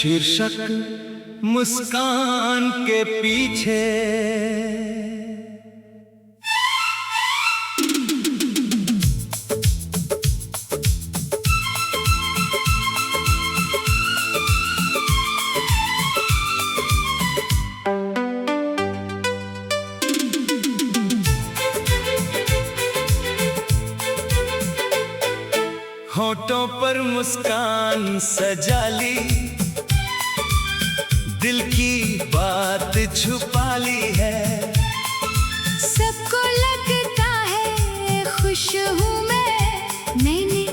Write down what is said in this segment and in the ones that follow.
शीर्षक मुस्कान के पीछे। होठों पर मुस्कान सजा ली, दिल की बात छुपा ली है। सबको लगता है खुश हूँ मैंने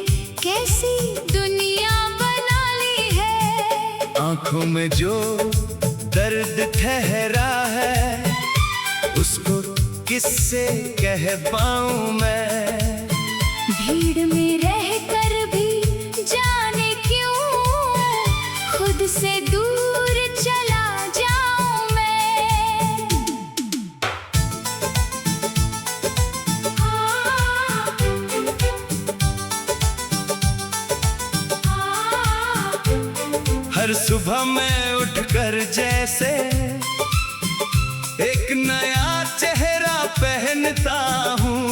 कैसी दुनिया बना ली है। आंखों में जो दर्द ठहरा है उसको किससे कह पाऊं मैं। भीड़ में रहकर भी जाने क्यों खुद से दूर चला जाऊं मैं। हर सुबह मैं उठकर जैसे एक नया चेहरा पहनता हूँ।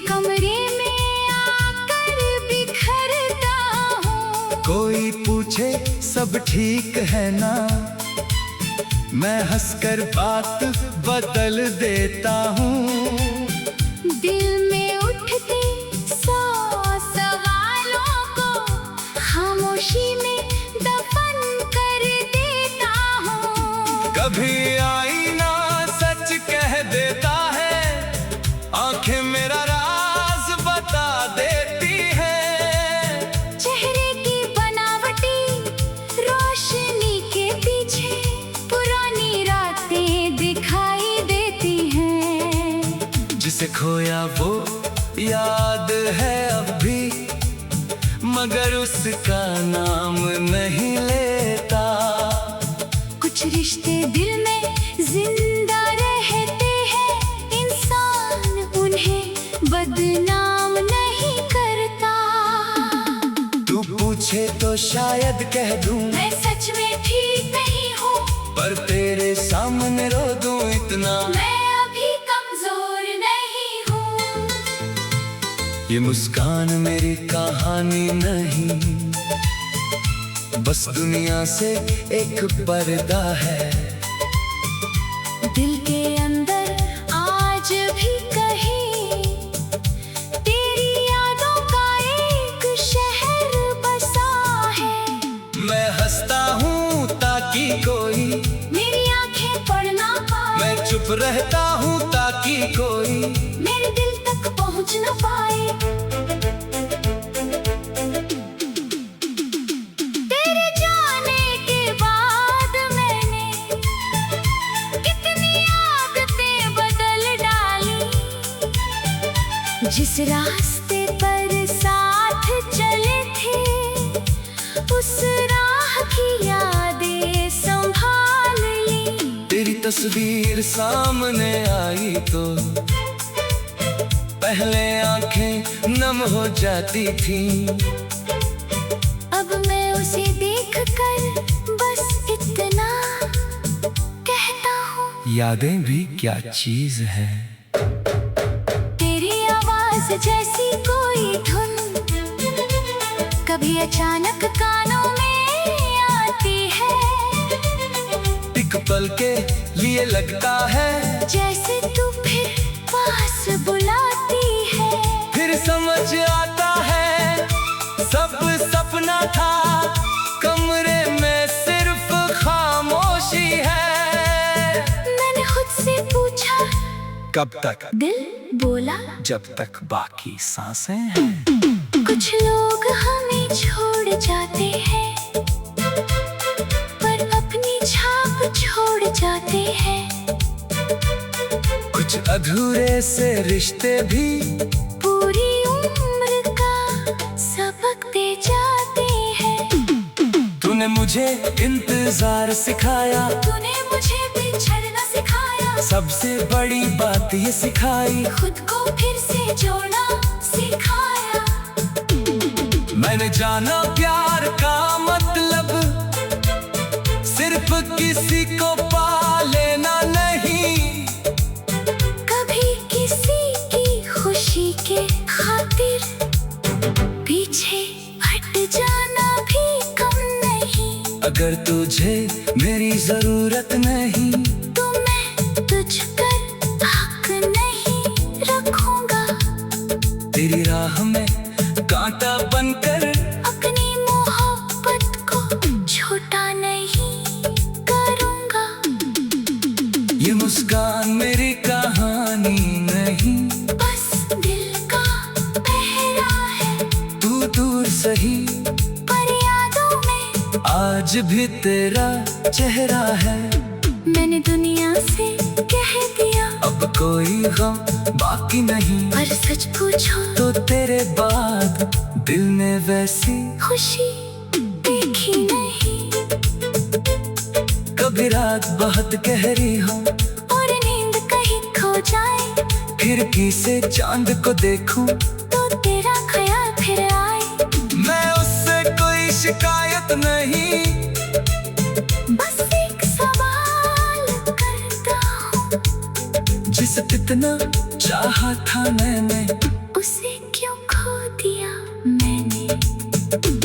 कमरे में आकर बिखरता हूँ। कोई पूछे सब ठीक है ना, मैं हंसकर बात बदल देता हूँ। दिल में उठते 100 सवालों को खामोशी में दफन कर देता हूँ। कभी आईना सच कह देता है, आंखें मेरा बता देती है। चेहरे की बनावटी रोशनी के पीछे पुरानी रातें दिखाई देती हैं। जिसे खोया वो याद है अब भी, मगर उसका नाम नहीं लेता। कुछ रिश्ते दिल में जिंदा रहते हैं, इंसान उन्हें बदनाम नहीं करता। तू पूछे तो शायद कह दूं मैं सच में ठीक नहीं हूँ, पर तेरे सामने रो दूं इतना मैं अभी कमजोर नहीं हूँ। ये मुस्कान मेरी कहानी नहीं, बस दुनिया से एक पर्दा है। दिल के अंदर आज भी कहीं तेरी यादों का एक शहर बसा है। मैं हंसता हूँ ताकि कोई मेरी आंखें पढ़ ना पाए, मैं चुप रहता हूँ ताकि कोई मेरे दिल तक पहुँच ना पाए। तेरे जाने के बाद मैंने कितनी आदतें बदल डाली। जिस रास्ते पर साथ चले थे उस राह की यादें संभाल ली। तेरी तस्वीर सामने आई तो पहले आंखें नम हो जाती थी। अब मैं उसे देखकर बस इतना कहता हूँ, यादें भी क्या चीज है। तेरी आवाज जैसी कोई धुन कभी अचानक कानों में आती है। एक पल के लिए लगता है जैसे तू फिर पास बुलाती है। फिर समझ आता है सब सपना था, कमरे में सिर्फ खामोशी है। मैंने खुद से पूछा कब तक, दिल बोला जब तक बाकी सांसें हैं। कुछ लोग हमें छोड़ जाते हैं पर अपनी छाप छोड़ जाते हैं। कुछ अधूरे से रिश्ते भी पूरी उम्र का सबक दे जाते हैं। तूने मुझे इंतजार सिखाया, तूने मुझे बिछड़ना सिखाया। सबसे बड़ी बात ये सिखाई, खुद को फिर से जोड़ना सिखाया। मैंने जाना प्यार का मतलब सिर्फ किसी को पा लेना नहीं, कभी किसी की खुशी के खातिर पीछे हट जाना भी कम नहीं। अगर तुझे मेरी जरूरत नहीं तो मैं तुझ पर हक नहीं रखूंगा। तेरी राह में कांटा बनकर अपनी मोहब्बत को छोटा नहीं करूंगा। ये मुस्कान मेरी कहानी नहीं, बस दिल का पहरा है। तू दूर सही पर यादों में आज भी तेरा चेहरा है। मैंने दुनिया से कह दिया अब कोई गम बाकी नहीं, पर सच पूछो तो तेरे बाद दिल ने वैसी खुशी देखी नहीं। कभी रात बहुत गहरी हो और नींद कहीं खो जाए, खिड़की से चांद को देखूं, तो तेरा ख्याल फिर आए। मैं उससे कोई शिकायत नहीं, बस एक सवाल करता हूँ, जिसे कितना चाहा था मैंने, उसे क्यों खो दिया मैंने।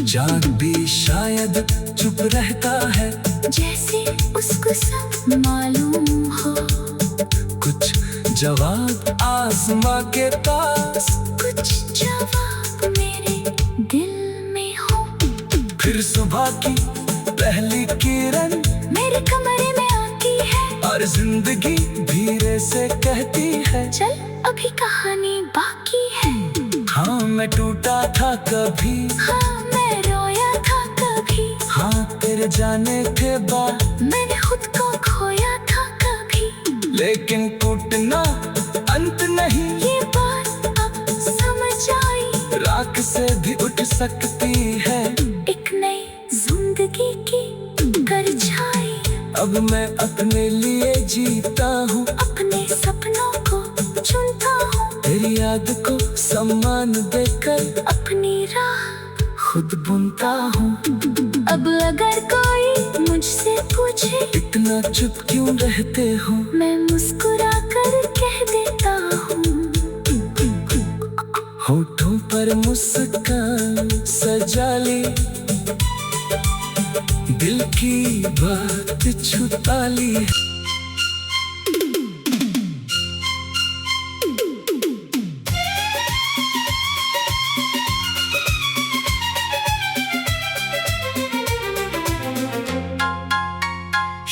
जाग भी शायद चुप रहता है, जैसे उसको सब मालूम हो। कुछ जवाब आसमां के पास, कुछ जवाब मेरे दिल में हो। फिर सुबह की पहली किरण मेरे कमरे में आती है और जिंदगी धीरे से कहती है, चल अभी कहानी बाकी है। हाँ मैं टूटा था कभी, हाँ मैं रोया था कभी, हाँ तेरे जाने के बाद मैंने खुद को खोया था कभी। लेकिन टूटना अंत नहीं, ये बात अब समझ आई, राख से भी उठ सकती है एक नई जिंदगी की परछाई। अब मैं अपने लिए जीता हूँ, अपने सपनों को चुनता हूँ, तेरी याद को सम्मान देकर अपनी राह खुद बुनता हूँ। अब अगर कोई मुझसे पूछे इतना चुप क्यों रहते हो, मैं मुस्कुरा कर कह देता हूँ। होठों पर मुस्कान सजा ली, दिल की बात छुपा ली।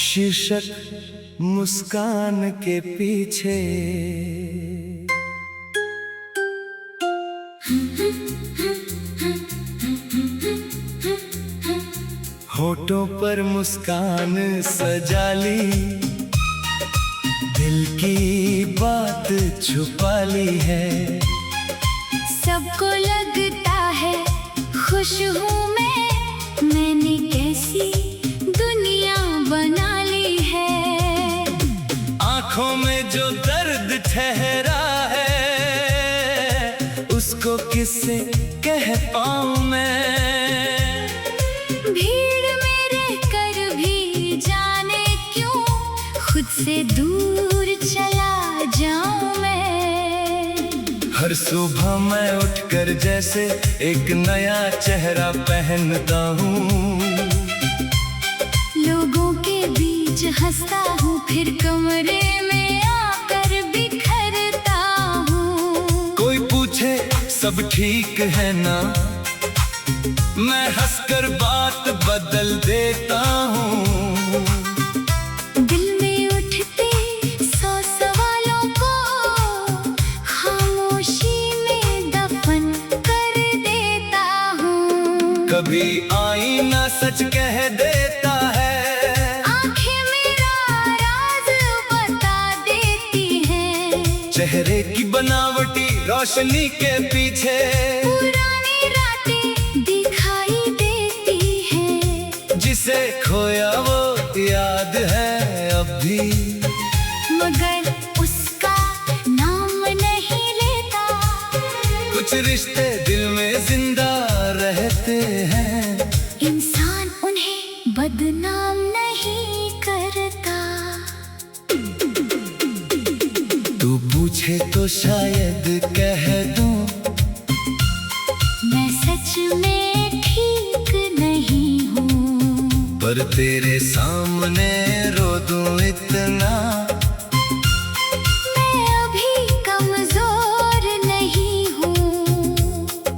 शीर्षक मुस्कान के पीछे। होठों पर मुस्कान सजा ली, दिल की बात छुपा ली है। सबको लगता है खुश हूँ मैंने कैसी दुनिया बना ली है। आंखों में जो दर्द ठहरा है, उसको किससे कह पाऊं मैं। भीड़ मेरे कर भी जाने क्यों खुद से दूर चला जाऊं मैं। हर सुबह मैं उठकर जैसे एक नया चेहरा पहनता हूँ, लोगों के बीच हंसता हूँ, फिर कमरे में आकर बिखरता हूँ। कोई पूछे सब ठीक है ना, मैं हंसकर बात बदल देता हूँ। दिल में उठते 100 सवालों को खामोशी में दफन कर देता हूँ। कभी आईना सच कह देता है, आंखें मेरा राज बता देती हैं। चेहरे की बनावटी रोशनी के पीछे पुरानी रातें दिखाई देती हैं। जिसे खोया वो याद है अब भी, मगर उसका नाम नहीं लेता। कुछ रिश्ते दिल में जिंदा रहते हैं। इंसान उन्हें बदनाम नहीं करता। तू पूछे तो शायद कह दूं, मैं सच में ठीक नहीं हूँ, पर तेरे सामने रो दूं इतना। मैं अभी कमजोर नहीं हूँ,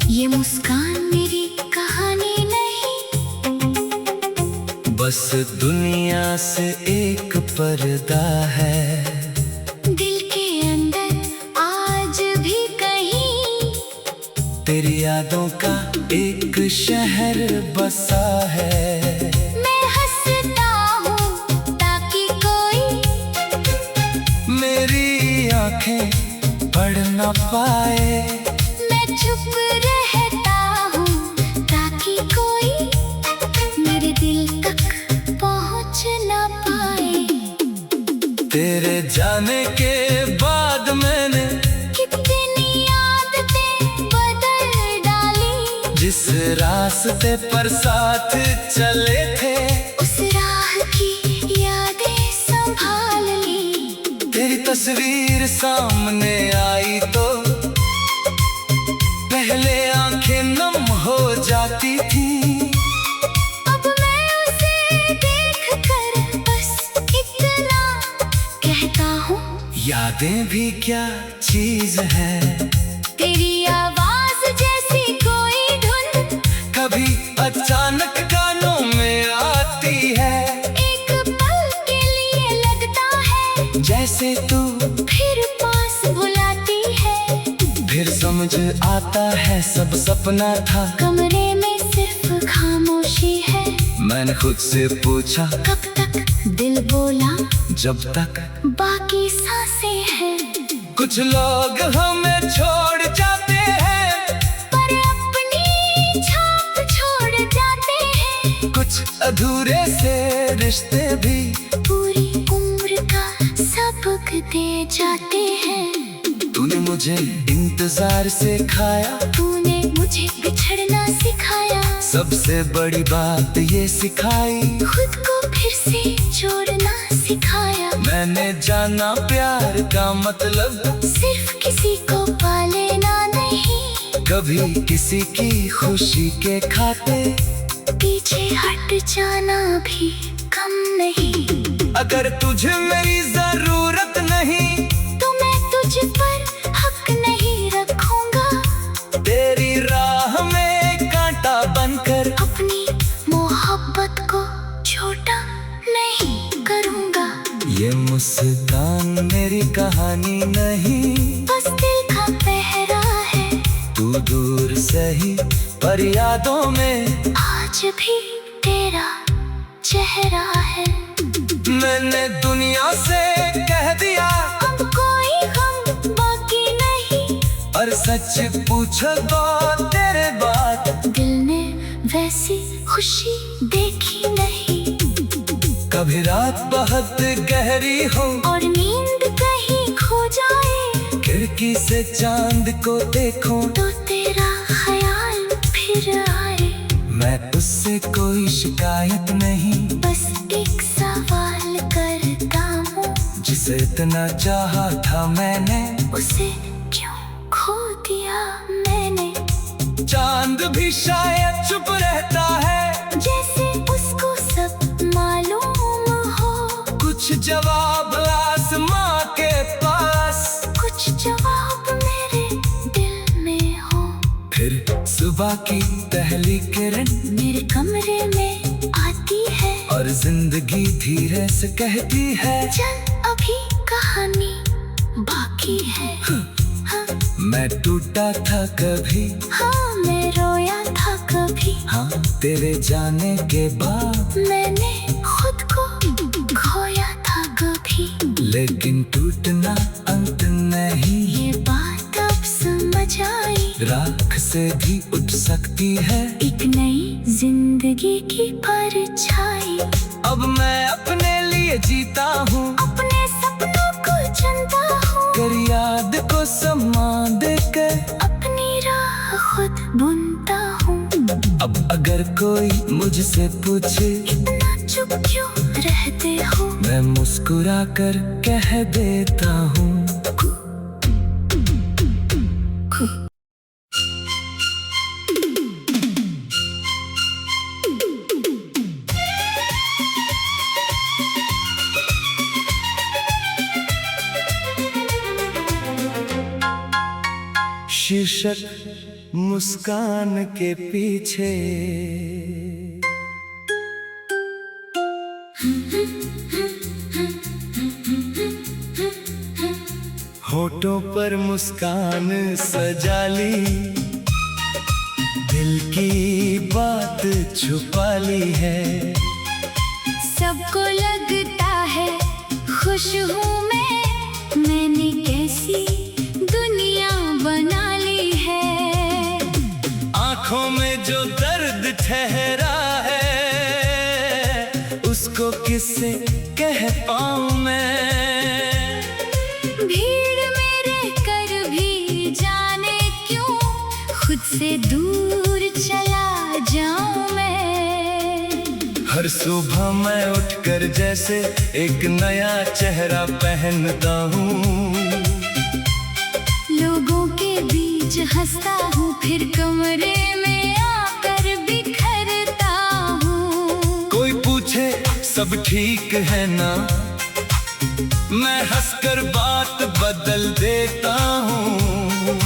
ये मुस्कान मेरी कहानी नहीं। बस दुनिया से एक पर्दा है, दिल के अंदर आज भी कहीं तेरी यादों का एक शहर बसा है। मैं हंसता हूँ ताकि कोई मेरी आंखें पढ़ ना पाए। मैं चुप रहता हूँ ताकि कोई मेरे दिल तक पहुँच ना पाए। तेरे जाने के बाद मैंने कितनी आदतें बदल डाली, जिस रास्ते पर साथ चले थे उस राह की यादें संभाल ली। तेरी तस्वीर सामने आई तो पहले आंखें नम हो जाती थी। अब मैं उसे देख कर बस इतना कहता हूँ, यादें भी क्या चीज है, तेरी आवाज जैसी कोई धुन कभी अचानक कानों में आती है। एक पल के लिए लगता है जैसे तू फिर पास बुलाती है। फिर समझ आता है सब सपना था। कमरे में सिर्फ खामोशी है, मैंने खुद से पूछा कब तक, दिल बोला जब तक बाकी सांसें हैं। कुछ लोग हमें छोड़ जाते हैं, पर अपनी छाप छोड़ जाते हैं। कुछ अधूरे से रिश्ते भी पूरी उम्र का सबक दे जाते हैं। तूने मुझे इंतजार से खाया, तूने मुझे बिछड़ना सिखाया, सबसे बड़ी बात ये सिखाई। खुद को फिर से जोड़ना सिखाया। मैंने जाना प्यार का मतलब सिर्फ किसी को पा लेना नहीं, कभी किसी की खुशी के खाते पीछे हट जाना भी कम नहीं। अगर तुझे मेरी जरूरत नहीं तो मैं तुझ पर हक नहीं रखूंगा, तेरी राह में कांटा बनकर अपनी मोहब्बत को छोटा नहीं करूंगा। ये मुस्कान मेरी कहानी नहीं, बस दिल का पहरा है। तू दूर सही पर यादों में आज भी तेरा चेहरा है। मैंने दुनिया से कह दिया अब कोई गम बाकी नहीं, और सच पूछो तो तेरे बाद दिल ने वैसी खुशी देखी नहीं। कभी रात बहुत गहरी हो और नींद कहीं खो जाए, खिड़की से चांद को देखो तो तेरा ख्याल फिर आए। मैं उससे कोई शिकायत नहीं, बस एक सवाल करता हूँ, जिसे इतना चाहा था मैंने उसे क्यों खो दिया मैंने। चांद भी शायद चुप रहता है, जैसे उसको सब मालूम हो। कुछ जवाब आसमां के पास, कुछ जवाब मेरे दिल में हो। फिर सुबह की पहली किरण मेरे कमरे में आती है, और जिंदगी धीरे से कहती है चल अभी कहानी बाकी है। हाँ, मैं टूटा था कभी, हाँ मैं रोया था कभी, हाँ तेरे जाने के बाद मैंने खुद को खोया था कभी। लेकिन टूटना अंत नहीं, ये बात अब समझ आई, राख से भी उठ सकती है एक नई जिंदगी की परछाई। अब मैं अपने लिए जीता हूँ, अपने सपनों को चुनता हूँ, कर याद को सम्मान देकर अपनी राह अगर कोई मुझसे पूछे इतना चुप क्यों रहते हो, मैं मुस्कुरा कर कह देता हूँ। शीर्षक मुस्कान के पीछे। होठों पर मुस्कान सजा ली, दिल की बात छुपा ली है। सबको लगता है खुश हूँ मैंने कैसी दुनिया बना ली है। आँखों में जो दर्द ठहरा है उसको किससे कह पाऊँ मैं। भीड़ में रहकर भी जाने क्यों खुद से दूर चला जाऊं मैं। हर सुबह मैं उठकर जैसे एक नया चेहरा पहनता हूँ। लोगों के बीच हंसता हूँ, फिर कमरे में आकर बिखरता हूँ। कोई पूछे सब ठीक है ना, मैं हंसकर बात बदल देता हूँ।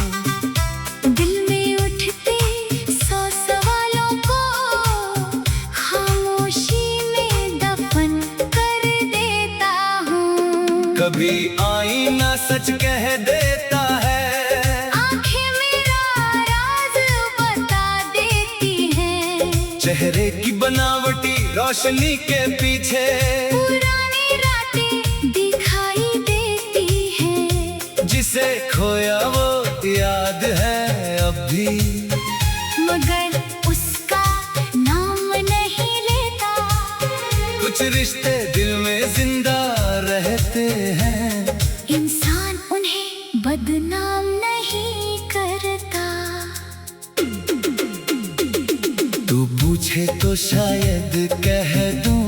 दिल में उठते 100 सवालों को खामोशी में दफन कर देता हूँ। कभी आईना सच कह देता है, आंखें मेरा राज बता देती हैं। चेहरे की बनावटी रोशनी के पीछे पुरानी रातें दिखाई देती हैं। जिसे खोया वो याद है अब भी, मगर उसका नाम नहीं लेता। कुछ रिश्ते दिल में जिंदा रहते हैं, इंसान उन्हें बदनाम नहीं करता। तू पूछे तो शायद कह दूं,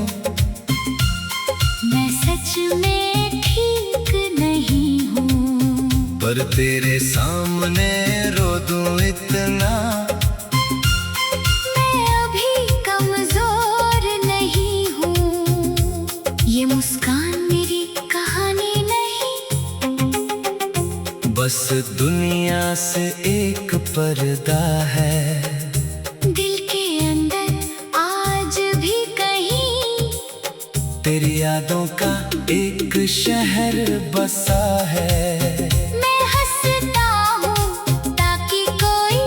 मैं सच में ठीक नहीं हूँ। पर तेरे सामने रो दूं इतना, मैं अभी कमजोर नहीं हूँ। ये मुस्कान मेरी कहानी नहीं, बस दुनिया से एक पर्दा है। दिल के अंदर आज भी कहीं तेरी यादों का एक शहर बसा है। मैं हंसता हूँ ताकि कोई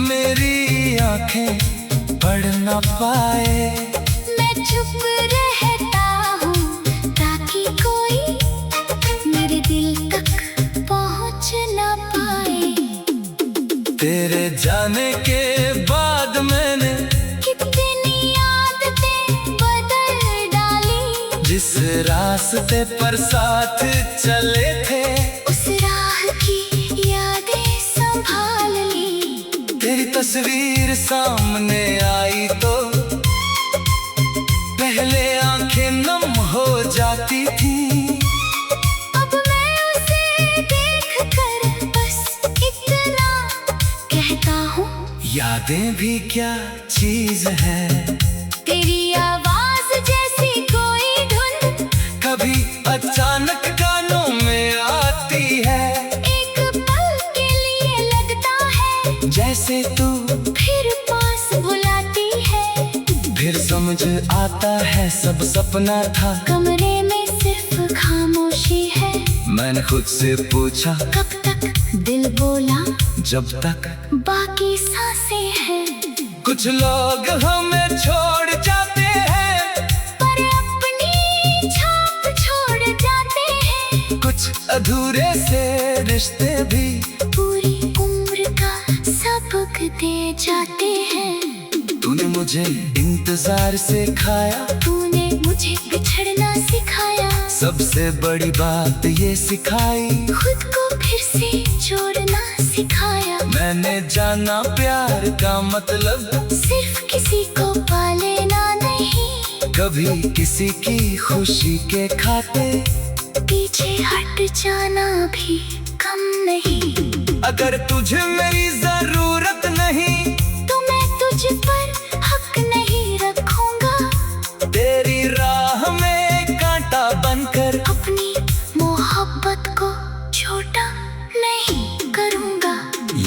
मेरी आंखें पढ़ ना पाए, मैं चुप रहता हूँ ताकि कोई मेरे दिल तक पहुँच ना पाए। तेरे जाने के बाद मैंने कितनी आदतें बदल डाली, जिस रास्ते पर साथ चले थे उस राह की यादें संभाल ली। तेरी तस्वीर सामने आई तो पहले आंखें नम हो जाती थी। अब मैं उसे देखकर बस इतना कहता हूँ, यादें भी क्या चीज है। तेरी आवाज जैसी कोई धुन कभी अचानक कानों में आती है, एक पल के लिए लगता है जैसे तू फिर पास बुलाती है। फिर समझ आता है सब सपना था। कमरे में सिर्फ खामोशी है, मैंने खुद से पूछा कब तक, दिल बोला जब तक बाकी सांसें हैं। कुछ लोग हमें छोड़ जाते हैं, पर अपनी छाप छोड़ जाते हैं। कुछ अधूरे से रिश्ते भी पूरी उम्र का सबक दे जाते हैं। तूने मुझे इंतजार सिखाया, तूने मुझे बिछड़ना सिखाया। सबसे बड़ी बात ये सिखाई, खुद को फिर से जोड़ना सिखाया। मैं मैंने जाना प्यार का मतलब सिर्फ किसी को पा लेना नहीं, कभी किसी की खुशी के खाते पीछे हट जाना भी कम नहीं। अगर तुझे मेरी जरूरत नहीं तो मैं तुझ पर हक नहीं रखूंगा, तेरी राह में कांटा बनकर अपनी मोहब्बत को छोटा नहीं करूंगा।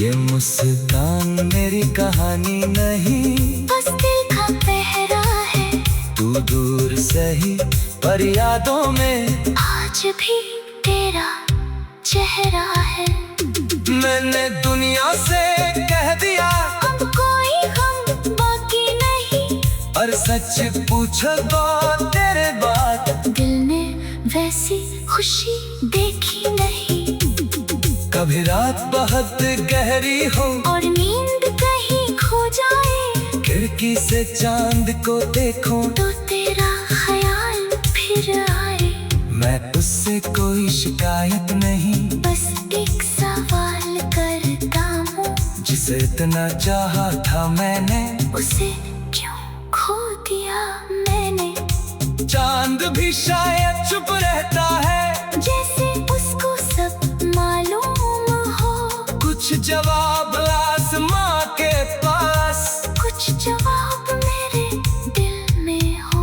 ये मुस्कान मेरी कहानी नहीं, बस दिल का पहरा है, तू दूर सही पर यादों में आज भी तेरा चेहरा है। मैंने दुनिया से कह दिया अब कोई गम बाकी नहीं, और सच पूछो तो तेरे बाद दिल ने वैसी खुशी देखी नहीं। कभी रात बहुत गहरी हो और नींद कहीं खो जाए, खिड़की से चांद को देखो तो तेरा ख्याल फिर आए। मैं उससे कोई शिकायत नहीं, बस एक सवाल करता हूँ, जिसे इतना चाहा था मैंने उसे क्यों खो दिया मैंने। चांद भी शायद चुप रहता है, जैसे उसको सब मालूम हो, कुछ जवाब आसमां के पास, कुछ जवाब मेरे दिल में हो।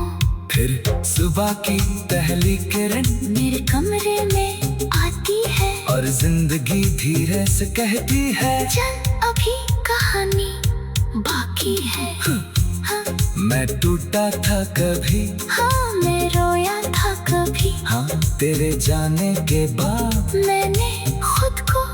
फिर सुबह की पहली किरण मेरे कमरे में आती है, और जिंदगी धीरे से कहती है चल अभी कहानी बाकी है। हाँ, मैं टूटा था कभी, हाँ मैं रोया था कभी, हाँ तेरे जाने के बाद, मैंने खुद को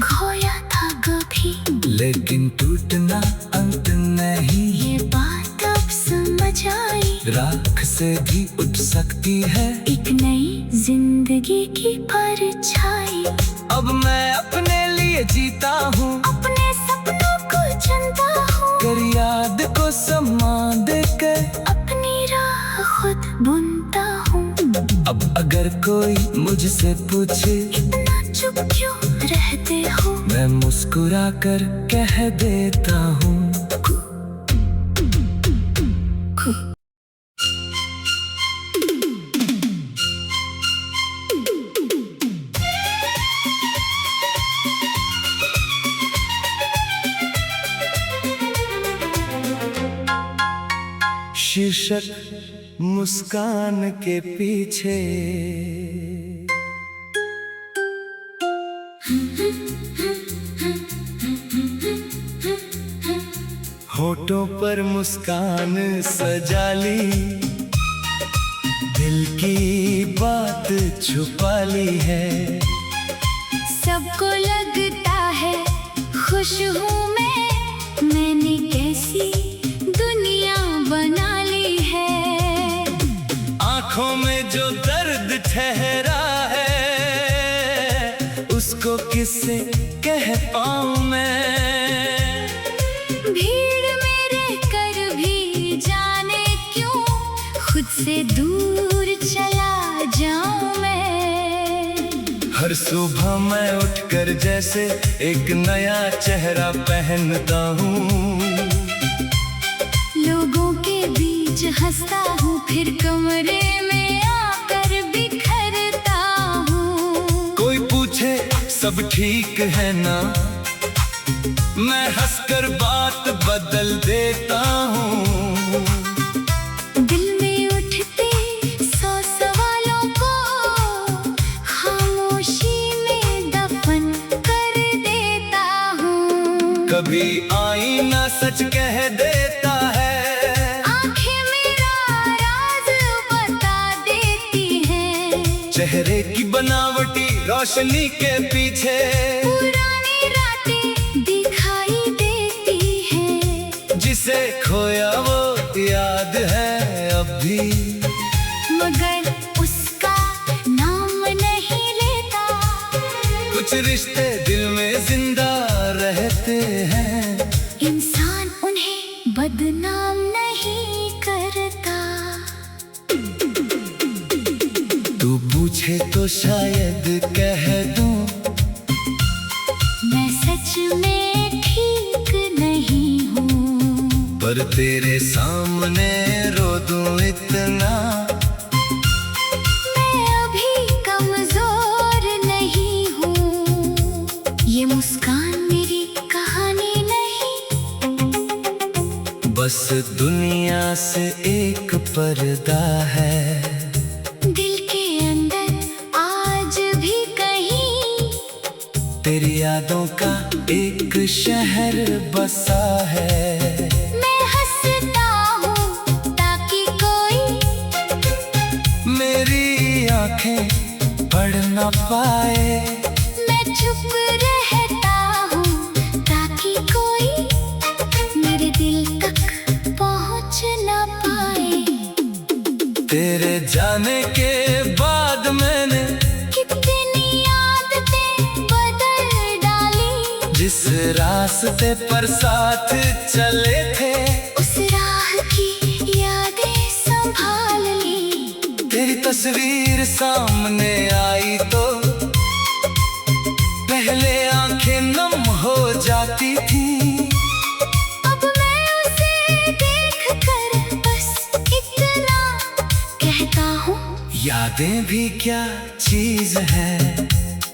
खोया था कभी, लेकिन टूटना अंत नहीं, ये बात अब समझ आई। राख से भी उठ सकती है एक नई जिंदगी की परछाई। अब मैं अपने लिए जीता हूँ, अपने सपनों को चुनता हूँ, कर याद को सम्मान देकर अपनी राह खुद बुनता हूँ। अब अगर कोई मुझसे पूछे इतना चुप क्यों रहते हो, मैं मुस्कुरा कर कह देता हूँ शीर्षक मुस्कान के पीछे। होठों पर मुस्कान सजा ली, दिल की बात छुपा ली है। सबको लगता है खुश हूँ मैंने कैसी दुनिया बना ली है। आंखों में जो दर्द ठहरा है, उसको किससे कह पाऊं मैं। भीड़ में कर भी जाने क्यों खुद से दूर चला जाऊं मैं। हर सुबह मैं उठकर जैसे एक नया चेहरा पहनता हूँ, लोगों के बीच हंसता हूँ, फिर कमरे में आकर बिखरता हूँ। कोई पूछे सब ठीक है ना, मैं हंसकर बात बदल देता हूँ। दिल में उठते 100 सवालों को खामोशी में दफन कर देता हूँ। कभी आईना सच कह देता है, आंखें मेरा राज बता देती हैं। चेहरे की बनावटी रोशनी के पीछे पुरानी रातें दिखाई देती हैं। जिसे खोया वो याद है अब भी, मगर उसका नाम नहीं लेता। कुछ रिश्ते दिल में जिंदा रहते हैं, इंसान उन्हें बदनाम नहीं करता। तू पूछे तो शायद कह दूं, मैं सच में पर तेरे सामने रो दूं इतना। मैं अभी कमजोर नहीं हूँ, ये मुस्कान मेरी कहानी नहीं। बस दुनिया से एक पर्दा है, दिल के अंदर आज भी कहीं तेरी यादों का एक शहर बसा है। मैं हंसता हूँ ताकि कोई मेरी आंखें पढ़ ना पाए। मैं चुप रहता हूँ ताकि कोई मेरे दिल तक पहुँच ना पाए। तेरे जाने के बाद मैंने कितनी आदतें बदल डाली, जिस रास्ते पर साथ चले थे उस राह की यादें संभाल ली। तेरी तस्वीर सामने आई तो पहले आंखें नम हो जाती थी। अब मैं उसे देख कर बस इतना कहता हूँ, यादें भी क्या चीज है।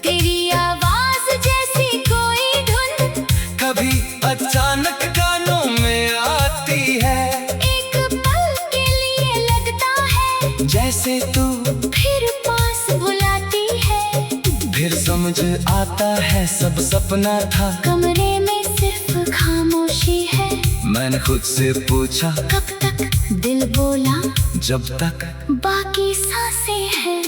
तेरी आवाज जैसी कोई धुन कभी अचानक कानों में आती है, एक पल के लिए लगता है जैसे तू फिर पास बुलाती है। फिर समझ आता है सब सपना था। कमरे में सिर्फ खामोशी है, मैंने खुद से पूछा कब तक, दिल बोला जब तक बाकी सांसें हैं।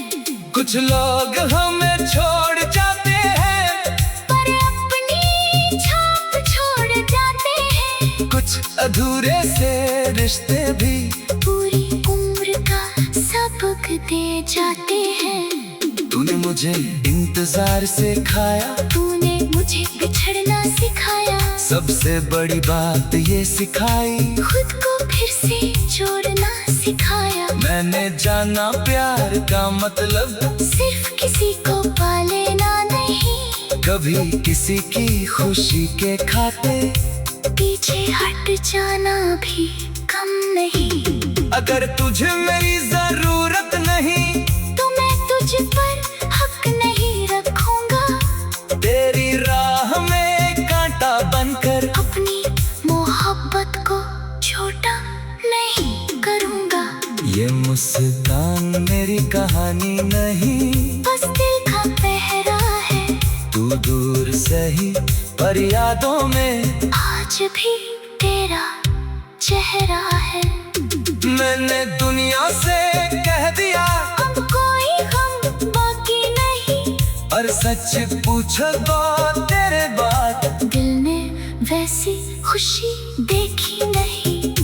कुछ लोग हमें छोड़ जाते हैं, पर अपनी छाप छोड़ जाते हैं। कुछ अधूरे से रिश्ते भी पूरी उम्र का सबक दे जाते हैं। तूने मुझे इंतजार सिखाया, तूने मुझे बिछड़ना सिखाया, सबसे बड़ी बात ये सिखाई, खुद को फिर से जोड़ना सिखाया। मैंने जाना प्यार का मतलब सिर्फ किसी को पा लेना नहीं, कभी किसी की खुशी के खाते पीछे हट जाना भी कम नहीं। अगर तुझे मेरी जरूरत नहीं तो मैं तुझ पर हक नहीं रखूंगा, तेरी राह में कांटा बनकर अपनी मोहब्बत को छोटा नहीं करूंगा। ये मुस्कान मेरी कहानी नहीं, बस दिल का पहरा है, तू दूर सही पर यादों में आज भी तेरा चेहरा है। मैंने दुनिया से कह दिया अब कोई गम बाकी नहीं, और सच पूछो तो तेरे बाद दिल ने वैसी खुशी देखी नहीं।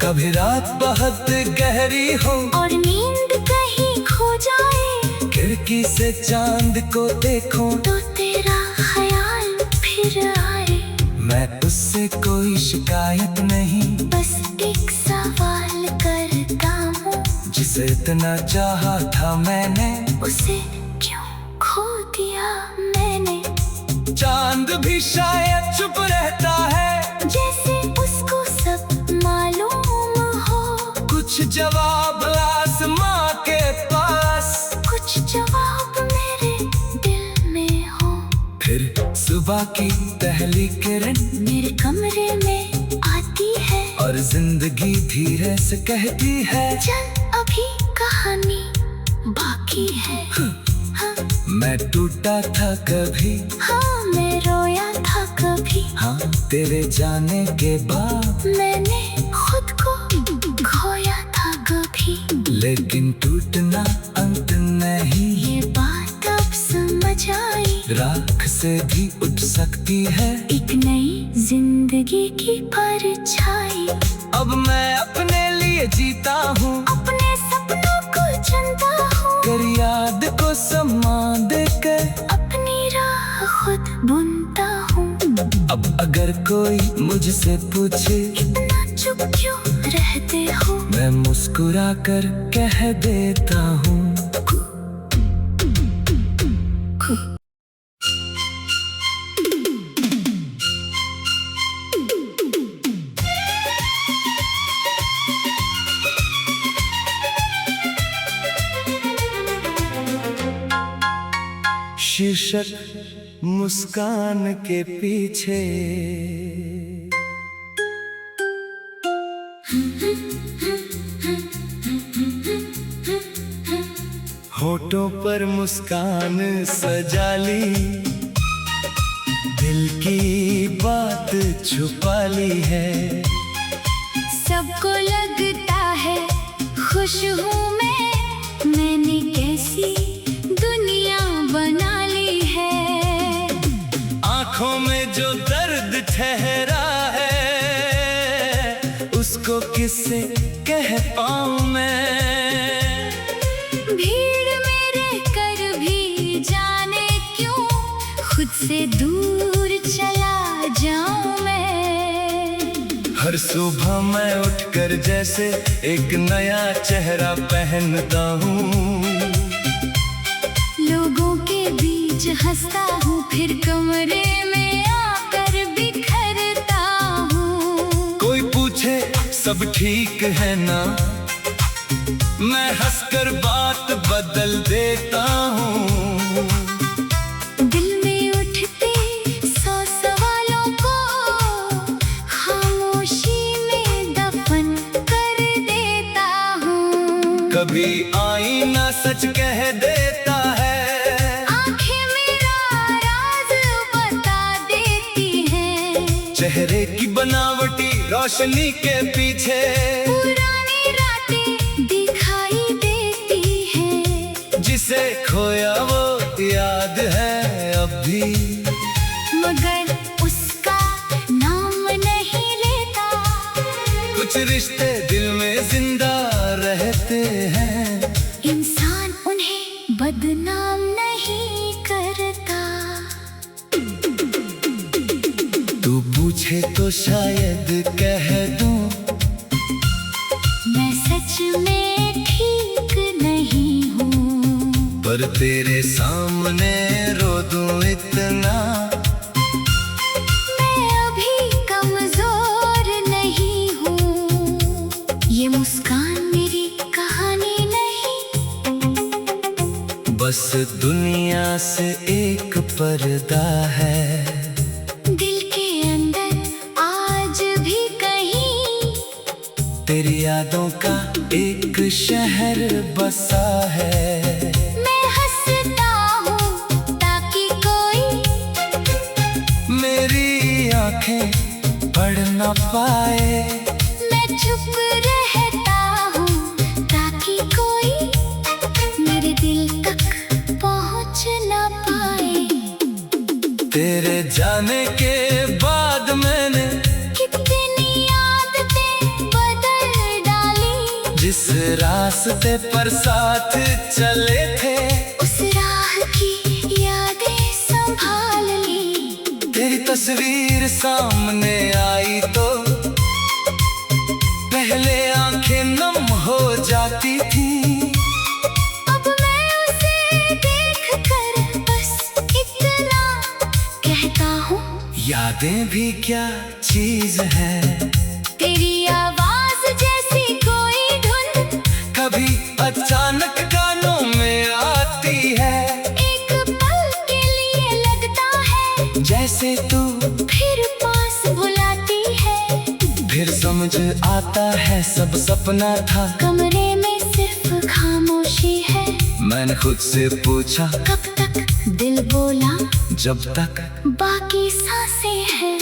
कभी रात बहुत गहरी हो और नींद कहीं खो जाए, खिड़की से चांद को देखो तो तेरा ख्याल फिर आए। मैं उससे कोई शिकायत नहीं, बस एक सवाल करता हूँ, जिसे इतना चाहा था मैंने उसे क्यों खो दिया मैंने। चांद भी शायद चुप रहता है, जैसे उसको सब मालूम हो, कुछ जवाब आसमां के पास, कुछ जवाब मेरे दिल में हो। फिर सुबह की पहली किरण मेरे कमरे में आती है, और जिंदगी धीरे से कहती है चल अभी कहानी बाकी है। हाँ, मैं टूटा था कभी, हाँ मैं रोया था कभी, हाँ तेरे जाने के बाद, मैंने खुद को खोया था कभी, लेकिन टूटना अंत नहीं। ये बात अब समझ आई, राख से भी उठ सकती है एक नई जिंदगी की परछाई। अब मैं अपने लिए जीता हूँ, अपने सपनों को चुनता हूँ, कर याद को समा देकर अपनी राह खुद बुनता हूँ। अब अगर कोई मुझसे पूछे इतना चुप क्यों रहते हो, मैं मुस्कुरा कर कह देता हूँ। शीर्षक मुस्कान के पीछे। होठों पर मुस्कान सजा ली, दिल की बात छुपा ली है। सबको लगता है खुश हूँ मैंने कैसी दुनिया बना ली है। आँखों में जो दर्द ठहरा है, उसको किससे कह पाऊँ मैं। भीड़ में रहकर भी जाने क्यों खुद से दूर चला जाऊं मैं। हर सुबह मैं उठकर जैसे एक नया चेहरा पहनता हूँ। लोगों के बीच हंसता हूँ, फिर कमरे में आकर बिखरता हूँ। कोई पूछे सब ठीक है ना, मैं हंसकर बात बदल देता हूँ। दिल में उठते 100 सवालों को खामोशी में दफन कर देता हूँ। कभी आईना सच कह देता है, आंखें मेरा राज बता देती हैं। चेहरे की बनावटी रोशनी के पीछे पुरानी रातें दिखाई देती हैं। जिसे खोया वो याद है अब भी, मगर उसका नाम नहीं लेता। कुछ रिश्ते दिल में जिंदा रहते हैं, इंसान उन्हें बदनाम नहीं करता। तू पूछे तो शायद कह दूं, मैं सच में ठीक नहीं हूँ। पर तेरे सामने रो दूं इतना। मैं अभी कमजोर नहीं हूँ, ये मुस्कान मेरी कहानी नहीं। बस दुनिया से एक पर्दा है, दिल के अंदर आज भी कहीं तेरी यादों का एक शहर बसा है। मैं हंसता हूँ ताकि कोई मेरी आंखें पढ़ ना पाए। मैं चुप रहता हूँ ताकि कोई मेरे दिल तक पहुँच ना पाए। तेरे जाने के बाद मैंने कितनी आदतें बदल डाली। जिस रास्ते पर साथ चले थे, उस राह की यादें संभाल ली। तेरी तस्वीर सामने आई तो पहले आंखें नम हो जाती थी। अब मैं उसे देखकर बस इतना कहता हूँ, यादें भी क्या चीज है। तेरी आवाज जैसी कोई धुन कभी अचानक कानों में आती है। एक पल के लिए लगता है जैसे तू फिर पास बुलाती है। फिर समझ आता है सब सपना था। कमरे में सिर्फ खामोशी है। मैंने खुद से पूछा कब तक, दिल बोला जब तक बाकी सांसें हैं।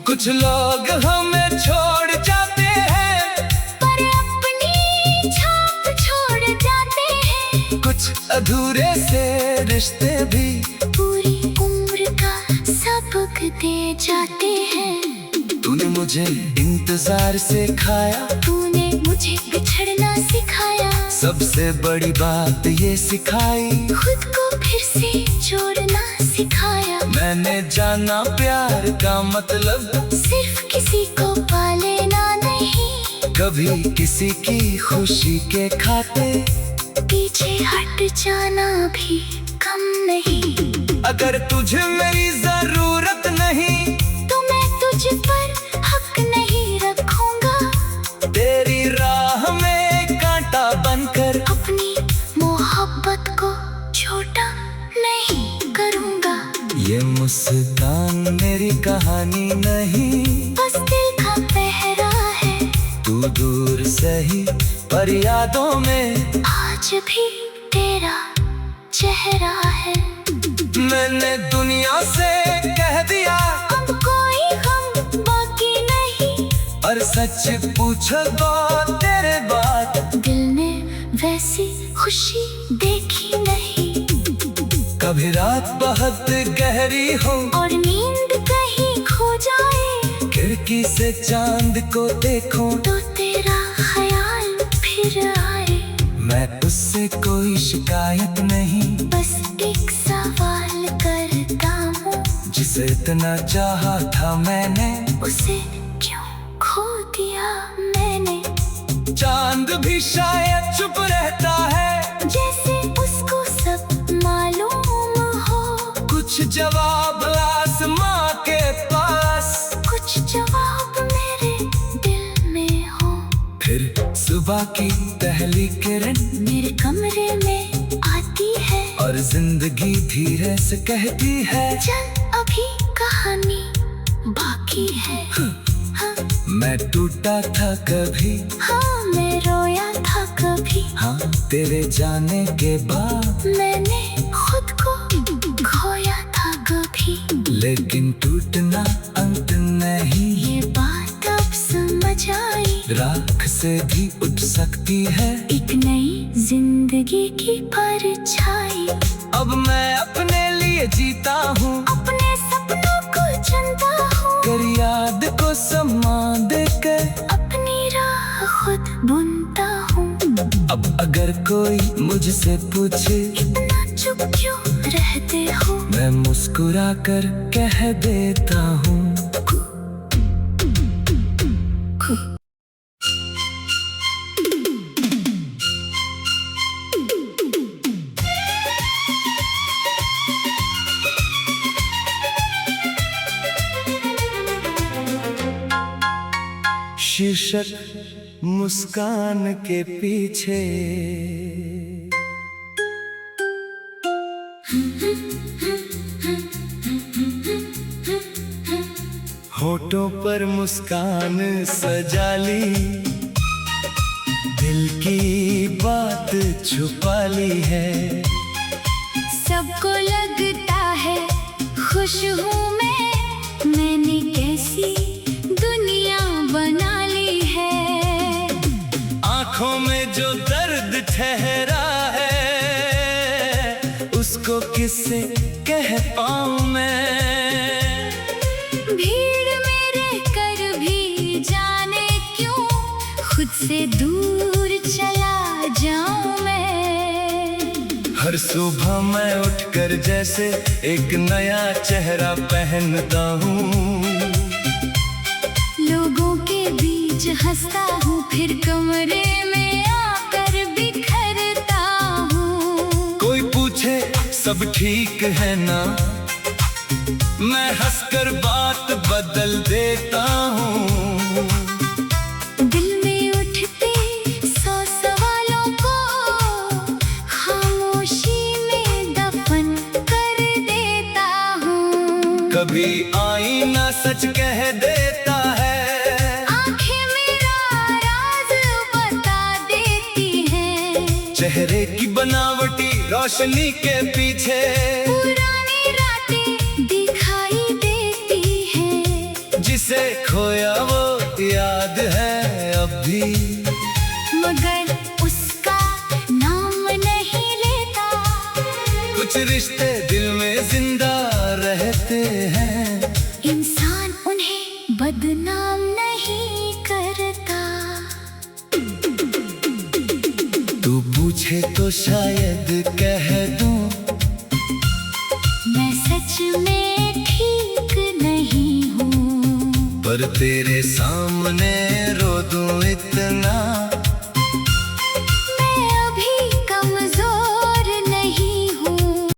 कुछ लोग हमें छोड़ जाते हैं, पर अपनी छाप छोड़ जाते हैं। कुछ अधूरे से रिश्ते भी पूरी उम्र का सबक दे जाते हैं। तूने मुझे इंतजार सिखाया, तूने मुझे बिछड़ना सिखाया। सबसे बड़ी बात ये सिखाई, खुद को फिर से जोड़ना सिखाया। मैंने जाना प्यार का मतलब सिर्फ किसी को पा लेना नहीं, कभी किसी की खुशी के खाते पीछे हट जाना भी कम नहीं। अगर तुझे मेरी जरूरत नहीं, तो मैं तुझ पर हक नहीं रखूंगा। तेरी राह में कांटा बनकर अपनी मोहब्बत को छोटा नहीं करूं। मुस्कान मेरी कहानी नहीं, बस दिल का पहरा है। तू दूर सही पर यादों में आज भी तेरा चेहरा है। मैंने दुनिया से कह दिया अब कोई गम बाकी नहीं, और सच पूछो तो तेरे बात दिल ने वैसी खुशी देखी नहीं। कभी रात बहुत गहरी हो और नींद कहीं खो जाए, खिड़की से चांद को देखो तो तेरा ख्याल फिर आए। मैं तुझसे कोई शिकायत नहीं, बस एक सवाल करता हूँ, जिसे इतना चाहा था मैंने उसे क्यों खो दिया मैंने। चांद भी शायद चुप रहता है, जैसे उसको सब मालूम हो। कुछ जवाब आसमां के पास, कुछ जवाब मेरे दिल में हो। फिर सुबह की पहली किरण मेरे कमरे में आती है, और जिंदगी धीरे से कहती है चल अभी कहानी बाकी है। हाँ, मैं टूटा था कभी, हाँ मैं रोया था कभी, हाँ तेरे जाने के बाद मैंने खुद को खोया था कभी। लेकिन टूटना अंत नहीं, ये बात अब समझ आई, राख से भी उठ सकती है एक नई जिंदगी की परछाई। अब मैं अपने लिए जीता हूँ, अपने सपनों को चुनता हूँ, कर याद को सम्मा देकर अपनी राह खुद बुनता हूँ। अब अगर कोई मुझसे पूछे इतना चुप क्यों रहते हो, मैं मुस्कुरा कर कह देता हूँ शीर्षक मुस्कान के पीछे। होठों पर मुस्कान सजा ली, दिल की बात छुपा ली है। सबको लगता है खुश हूँ मैंने कैसी दुनिया बना ली है। आँखों में जो दर्द ठहरा है, उसको किससे कह पाऊँ मैं। भीड़ मेरे कर भी जाने क्यों, खुद से दूर चला जाऊं मैं। हर सुबह मैं उठकर जैसे एक नया चेहरा पहनता हूँ, लोगों के बीच हंसता हूँ, फिर कमरे में आकर बिखरता हूँ। कोई पूछे सब ठीक है ना, मैं हंसकर बात बदल देता हूँ। दिल में उठते 100 सवालों को खामोशी में दफन कर देता हूँ। कभी आईना सच कह देता है, आंखें मेरा राज बता देती हैं। चेहरे की बनावटी रोशनी के पीछे पुरानी रातें दिखाई देती हैं। जिसे खोया वो याद है अब भी, मगर उसका नाम नहीं लेता। कुछ रिश्ते दिल में जिंदा रहते हैं, इंसान उन्हें बदनाम नहीं करता। तू पूछे तो शायद कह दूं, मैं सच में ठीक नहीं हूँ, पर तेरे सामने रो दूं इतना